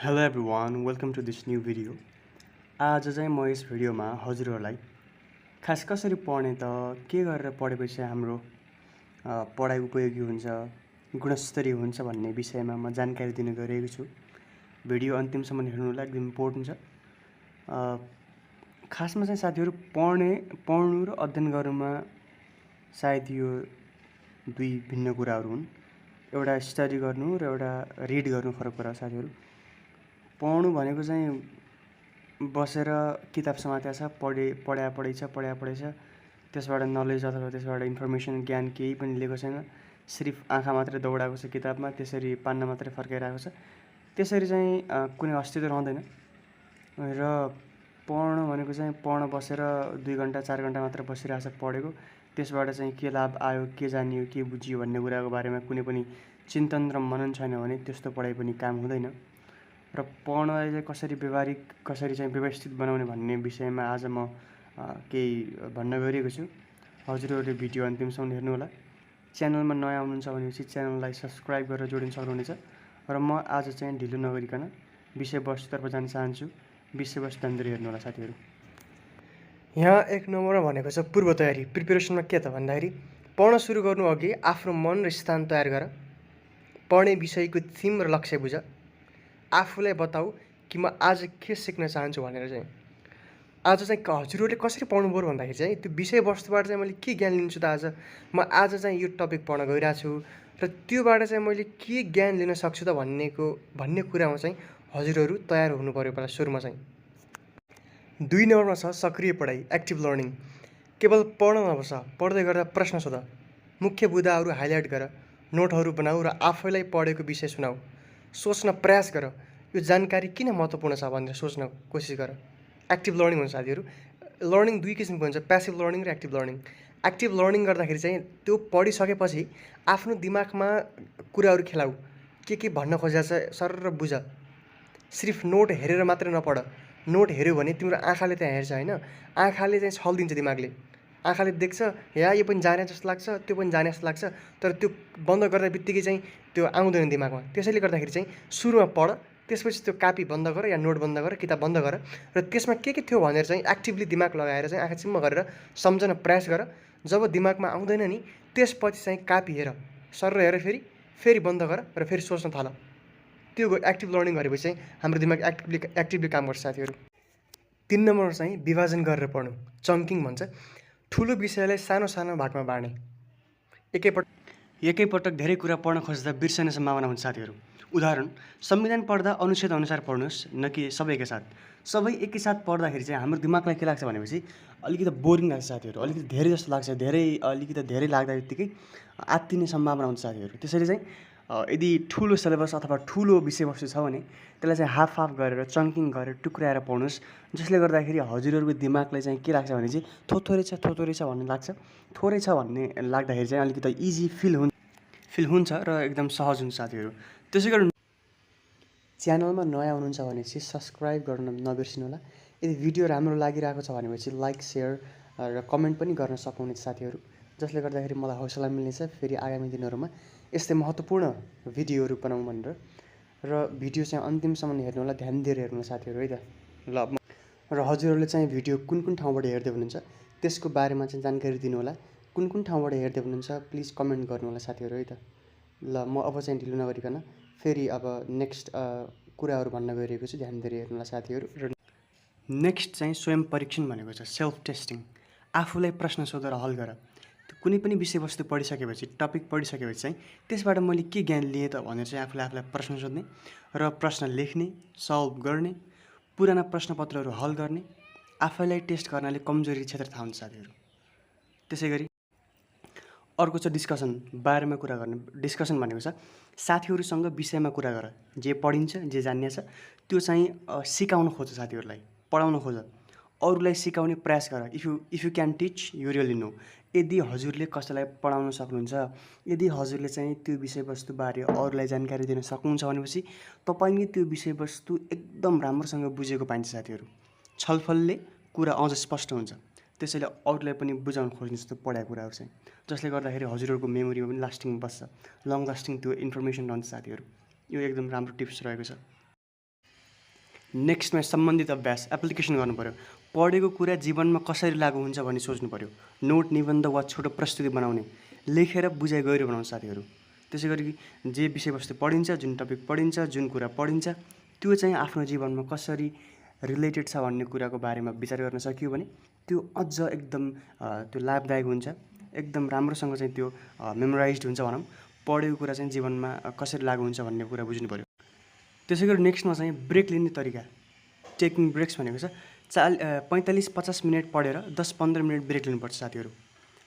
Hello everyone, welcome to this new video. आज चाहिँ म यस भिडियोमा हजुरहरूलाई खास कसरी पढ्ने त के गरेर पढेपछि हाम्रो पढाइ उपयोगी हुन्छ, गुणस्तरीय हुन्छ भन्ने विषयमा म जानकारी दिन गइरहेको छु। भिडियो अन्तिमसम्म हेर्नु होला, एकदम इम्पोर्टेन्ट छ। खासमा चाहिँ साथीहरू पढ्नु र अध्ययन गर्नुमा सायद यो दुई भिन्न कुराहरू हुन्। एउटा स्टडी गर्नु र एउटा रिड गर्नु फरक कुरा साथीहरू। पढ्नु भनेको चाहिँ बसेर किताब समातेको छ, पढाइ छ, त्यसबाट नलेज अथवा त्यसबाट इन्फर्मेसन ज्ञान केही पनि लिएको छैन, सिर्फ आँखा मात्रै दौडाएको छ किताबमा, त्यसरी पान्ना मात्रै फर्काइरहेको छ। त्यसरी चाहिँ कुनै अस्तित्व रहँदैन। र पढ्नु भनेको चाहिँ पढ्न बसेर 2 घन्टा 4 घन्टा मात्र बसिरहेको छ पढेको, त्यसबाट चाहिँ के लाभ आयो, के जानियो, के बुझियो भन्ने कुराको बारेमा कुनै पनि चिन्तन र मनन छैन भने त्यस्तो पढाइ पनि काम हुँदैन। र पढ्नलाई चाहिँ कसरी व्यवहारिक, कसरी चाहिँ व्यवस्थित बनाउने भन्ने विषयमा आज म केही भन्न गइरहेको छु। हजुरहरूले भिडियो अन्तिमसम्म हेर्नुहोला। च्यानलमा नयाँ हुनुहुन्छ भनेपछि च्यानललाई सब्सक्राइब गरेर जोडिन सक्नुहुनेछ। र म आज चाहिँ ढिलो नगरिकन विषयवस्तुतर्फ जान चाहन्छु। विषयवस्तु ध्यानले हेर्नुहोला साथीहरू। यहाँ 1 नम्बरमा भनेको छ पूर्व तयारी। प्रिपरेसनमा के त भन्दाखेरि पढ्न सुरु गर्नु अघि आफ्नो मन र स्थान तयार गर, पढ्ने विषयको थिम र लक्ष्य बुझ, आफूलाई बताऊ कि म आज के सिक्न चाहन्छु भनेर। चाहिँ आज चाहिँ हजुरहरूले कसरी पढ्नु पर्यो भन्दाखेरि चाहिँ त्यो विषयवस्तुबाट चाहिँ मैले के ज्ञान लिन्छु त म आज चाहिँ यो टपिक पढ्न गइरहेको छु र त्योबाट चाहिँ मैले के ज्ञान लिन सक्छु त भन्ने कुरामा चाहिँ हजुरहरू तयार हुनु पर्यो पहिला सुरुमा चाहिँ। 2 नम्बरमा छ सक्रिय पढाइ, एक्टिभ लर्निङ। केवल पढ्न नबस, पढ्दै गर्दा प्रश्न सोध, मुख्य बुदाहरू हाइलाइट गर, नोटहरू बनाऊ र आफैलाई पढेको विषय सुनाऊ। सोच्न प्रयास गर, यो जानकारी किन महत्त्वपूर्ण छ भनेर सोच्न कोसिस गर। एक्टिभ लर्निङ हुन्छ साथीहरू। लर्निङ 2 किसिमको हुन्छ, प्यासिभ लर्निङ र एक्टिभ लर्निङ। एक्टिभ लर्निङ गर्दाखेरि चाहिँ त्यो पढिसकेपछि आफ्नो दिमागमा कुराहरू खेलाऊ, के भन्न खोजेको छ सरर बुझ। सिर्फ नोट हेरेर मात्रै नपढ। नोट हेऱ्यो भने तिम्रो आँखाले त्यहाँ हेर्छ होइन, आँखाले चाहिँ छल्दिन्छ दिमागले। आँखाले देख्छ या यो पनि जाने जस्तो लाग्छ, त्यो पनि जाने जस्तो लाग्छ, तर त्यो बन्द गर्ने बित्तिकै चाहिँ त्यो आउँदैन दिमागमा। त्यसैले गर्दाखेरि चाहिँ सुरुमा पढ, त्यसपछि त्यो कापी बन्द गर या नोट बन्द गर, किताब बन्द गर र त्यसमा के थियो भनेर चाहिँ एक्टिभली दिमाग लगाएर चाहिँ आँखा चिम्म गरेर सम्झन प्रयास गर। जब दिमागमा आउँदैन नि त्यसपछि चाहिँ कापी हेर, सरर हेर, फेरि बन्द गर र फेरि सोच्न थाल। त्यो एक्टिभ लर्निङ गरेपछि चाहिँ हाम्रो दिमाग एक्टिभली काम गर्छ साथीहरू। 3 नम्बरमा चाहिँ विभाजन गरेर पढ्नु, चङ्किङ भन्छ। ठुलो विषयलाई सानो सानो भागमा बाँड्ने। एकैपटक धेरै कुरा पढ्न खोज्दा बिर्सने सम्भावना हुन्छ साथीहरू। उदाहरण, संविधान पढ्दा अनुच्छेद अनुसार पढ्नुहोस्, न कि सबै एकैसाथ। सबै एकैसाथ पढ्दाखेरि चाहिँ हाम्रो दिमागलाई के लाग्छ भनेपछि अलिकति बोरिङ लाग्छ साथीहरू, अलिकति धेरै जस्तो लाग्छ, अलिकति धेरै लाग्दा बित्तिकै आत्तिने सम्भावना हुन्छ साथीहरू। त्यसरी चाहिँ यदि ठुलो सिलेबस अथवा ठुलो विषयवस्तु छ भने त्यसलाई चाहिँ हाफ गरेर, चङ्किङ गरेर टुक्राएर पढ्नुहोस्, जसले गर्दाखेरि हजुरहरूको दिमागलाई चाहिँ के लाग्छ भने चाहिँ थोरै छ भन्ने लाग्छ। थोरै छ भन्ने लाग्दाखेरि चाहिँ अलिकति इजी फिल हुन्छ र एकदम सहज हुन्छ साथीहरू। त्यसै गरी च्यानलमा नयाँ हुनुहुन्छ भने चाहिँ सब्सक्राइब गर्न नबिर्सिनु होला। यदि भिडियो राम्रो लागिरहेको छ भनेपछि लाइक, सेयर र कमेन्ट पनि गर्न सक्नुहुनेछ साथीहरू, जसले गर्दाखेरि मलाई हौसला मिल्नेछ फेरि आगामी दिनहरूमा यस्तै महत्त्वपूर्ण भिडियोहरू बनाउँ भनेर। र भिडियो चाहिँ अन्तिमसम्म हेर्नु होला, ध्यान दिएर हेर्नु होला साथीहरू है त। ल र हजुरहरूले चाहिँ भिडियो कुन ठाउँबाट हेर्दै हुनुहुन्छ त्यसको बारेमा चाहिँ जानकारी दिनु होला। कुन ठाउँबाट हेर्दै हुनुहुन्छ प्लिज कमेन्ट गर्नु होला साथीहरू है त। ल म अब चाहिँ ढिलो नगरिकन फेरि अब नेक्स्ट कुराहरू भन्न गइरहेको छु, ध्यान दिएर हेर्नु होला साथीहरू। र नेक्स्ट चाहिँ स्वयं परीक्षण भनेको छ, सेल्फ टेस्टिङ। आफूलाई प्रश्न सोधेर हल गर। कुनै पनि विषयवस्तु पढिसकेपछि, टपिक पढिसकेपछि चाहिँ त्यसबाट मैले के ज्ञान लिएँ त भनेर चाहिँ आफूलाई प्रश्न सोध्ने र प्रश्न लेख्ने, सल्भ गर्ने, पुराना प्रश्नपत्रहरू हल गर्ने। आफैलाई टेस्ट गर्नाले कमजोरी क्षेत्र थाहा हुन्छ साथीहरू। त्यसै गरी अर्को छ डिस्कसन, बारेमा कुरा गर्ने। डिस्कसन भनेको छ साथीहरूसँग विषयमा कुरा गर, जे पढिन्छ, जे जान्ने छ त्यो चाहिँ सिकाउन खोज साथीहरूलाई, पढाउन खोज, अरूलाई सिकाउने प्रयास गर। If you can teach you really know. यदि हजुरले कसैलाई पढाउन सक्नुहुन्छ, यदि हजुरले चाहिँ त्यो विषयवस्तुबारे अरूलाई जानकारी दिन सक्नुहुन्छ भनेपछि तपाईँले त्यो विषयवस्तु एकदम राम्रोसँग बुझेको पाइन्छ साथीहरू। छलफलले कुरा अझ स्पष्ट हुन्छ। त्यसैले अरूलाई पनि बुझाउन खोज्ने जस्तो पढाएको कुराहरू चाहिँ, जसले गर्दाखेरि हजुरहरूको मेमोरीमा पनि लास्टिङ बस्छ, लङ लास्टिङ त्यो इन्फर्मेसन रहन्छ साथीहरू। यो एकदम राम्रो टिप्स रहेको छ। नेक्स्टमा सम्बन्धित अभ्यास एप्लिकेसन गर्नु पऱ्यो। पढेको कुरा जीवनमा कसरी लागु हुन्छ भन्ने सोच्नु पऱ्यो। नोट, निबन्ध वा छोटो प्रस्तुति बनाउने, लेखेर बुझाइ गहिरो बनाउँछ साथीहरू। त्यसै गरी जे विषयवस्तु पढिन्छ, जुन टपिक पढिन्छ, जुन कुरा पढिन्छ, त्यो चाहिँ आफ्नो जीवनमा कसरी रिलेटेड छ भन्ने कुराको बारेमा विचार गर्न सकियो भने त्यो अझ एकदम त्यो लाभदायक हुन्छ, एकदम राम्रोसँग चाहिँ त्यो मेमोराइज्ड हुन्छ भनौँ। पढेको कुरा चाहिँ जीवनमा कसरी लागु हुन्छ भन्ने कुरा बुझ्नु पऱ्यो। त्यसै गरी नेक्स्टमा चाहिँ ब्रेक लिने तरिका, टेकिङ ब्रेक्स भनेको छ 45-50 मिनट पढेर 10-15 मिनट ब्रेक लिनुपर्छ साथीहरू।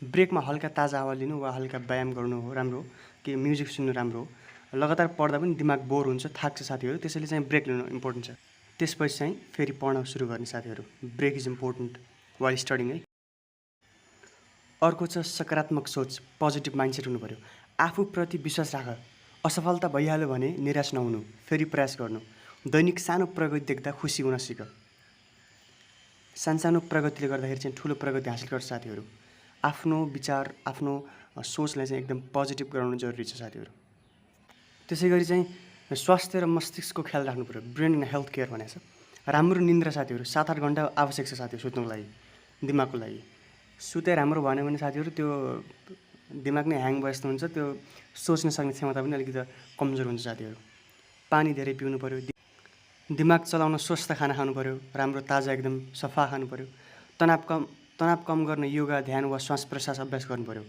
ब्रेकमा हल्का ताजा हावा लिनु वा हल्का व्यायाम गर्नु हो राम्रो हो, कि म्युजिक सुन्नु राम्रो हो। लगातार पढ्दा पनि दिमाग बोर हुन्छ, थाक्छ साथीहरू, त्यसैले चाहिँ ब्रेक लिनु इम्पोर्टेन्ट छ। त्यसपछि चाहिँ फेरि पढ्न सुरु गर्ने साथीहरू। Break is important while studying है। अर्को छ सकारात्मक सोच, पोजिटिभ माइन्डसेट हुनु पऱ्यो। आफूप्रति विश्वास राख। असफलता भइहाल्यो भने निराश नहुनु, फेरि प्रयास गर्नु। दैनिक सानो प्रगति देख्दा खुसी हुन सिक। सानो प्रगतिले गर्दाखेरि चाहिँ ठुलो प्रगति हासिल गर्छ साथीहरू। आफ्नो विचार, आफ्नो सोचलाई चाहिँ एकदम पोजिटिभ गराउनु जरुरी छ साथीहरू। त्यसै गरी चाहिँ स्वास्थ्य र मस्तिष्कको ख्याल राख्नु पऱ्यो। ब्रेन एन्ड हेल्थ केयर भनेको छ। राम्रो निन्द्रा साथीहरू, 7-8 घन्टा आवश्यक छ साथीहरू सुत्नुको लागि, दिमागको लागि। सुते राम्रो भएन भने साथीहरू त्यो दिमाग नै ह्याङ भए जस्तो हुन्छ, त्यो सोच्न सक्ने क्षमता पनि अलिकति कमजोर हुन्छ साथीहरू। पानी धेरै पिउनु पऱ्यो। दिमाग चलाउन स्वस्थ खाना खानु पऱ्यो, राम्रो ताजा एकदम सफा खानु पऱ्यो। तनाव कम गर्न योगा, ध्यान वा श्वास प्रश्वास अभ्यास गर्नु पऱ्यो।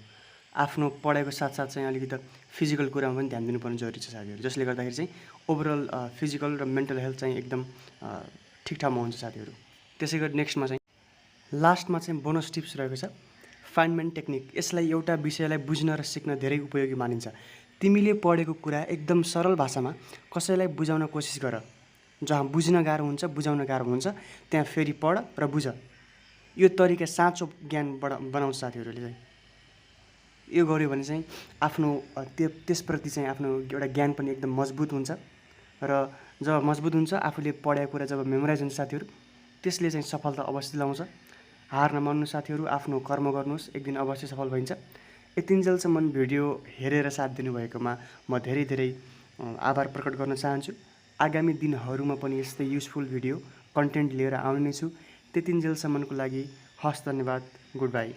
आफ्नो पढाइको साथसाथ चाहिँ अलिकति फिजिकल कुरामा पनि ध्यान दिनुपर्ने जरुरी छ साथीहरू, जसले गर्दाखेरि चाहिँ ओभरअल फिजिकल र मेन्टल हेल्थ चाहिँ एकदम ठिक ठाउँमा हुन्छ साथीहरू। त्यसै गरी नेक्स्टमा चाहिँ लास्टमा चाहिँ बोनस टिप्स रहेको छ, फाइनमेन्ट टेक्निक। यसलाई एउटा विषयलाई बुझ्न र सिक्न धेरै उपयोगी मानिन्छ। तिमीले पढेको कुरा एकदम सरल भाषामा कसैलाई बुझाउन कोसिस गर। जहाँ बुझ्न गाह्रो हुन्छ, बुझाउन गाह्रो हुन्छ, त्यहाँ फेरि पढ र बुझ। यो तरिका साँचो ज्ञान बनाउँछ साथीहरूले चाहिँ। यो गर्यो भने चाहिँ आफ्नो त्यसप्रति चाहिँ आफ्नो एउटा ज्ञान पनि एकदम मजबुत हुन्छ, र जब मजबुत हुन्छ आफूले पढेको कुरा जब मेमोराइज हुन्छ साथीहरू, त्यसले चाहिँ सफलता अवश्य दिलाउँछ। हार नमान्नु साथीहरू, आफ्नो कर्म गर्नुहोस्, एक दिन अवश्य सफल भइन्छ। यतिन्जेलसम्म भिडियो हेरेर साथ दिनुभएकोमा म धेरै धेरै आभार प्रकट गर्न चाहन्छु। आगामी दिनहरूमा पनि यस्तै युजफुल भिडियो कन्टेन्ट लिएर आउने छु। त्यतिन्जेलसम्मको लागि हस्, धन्यवाद, गुड बाई।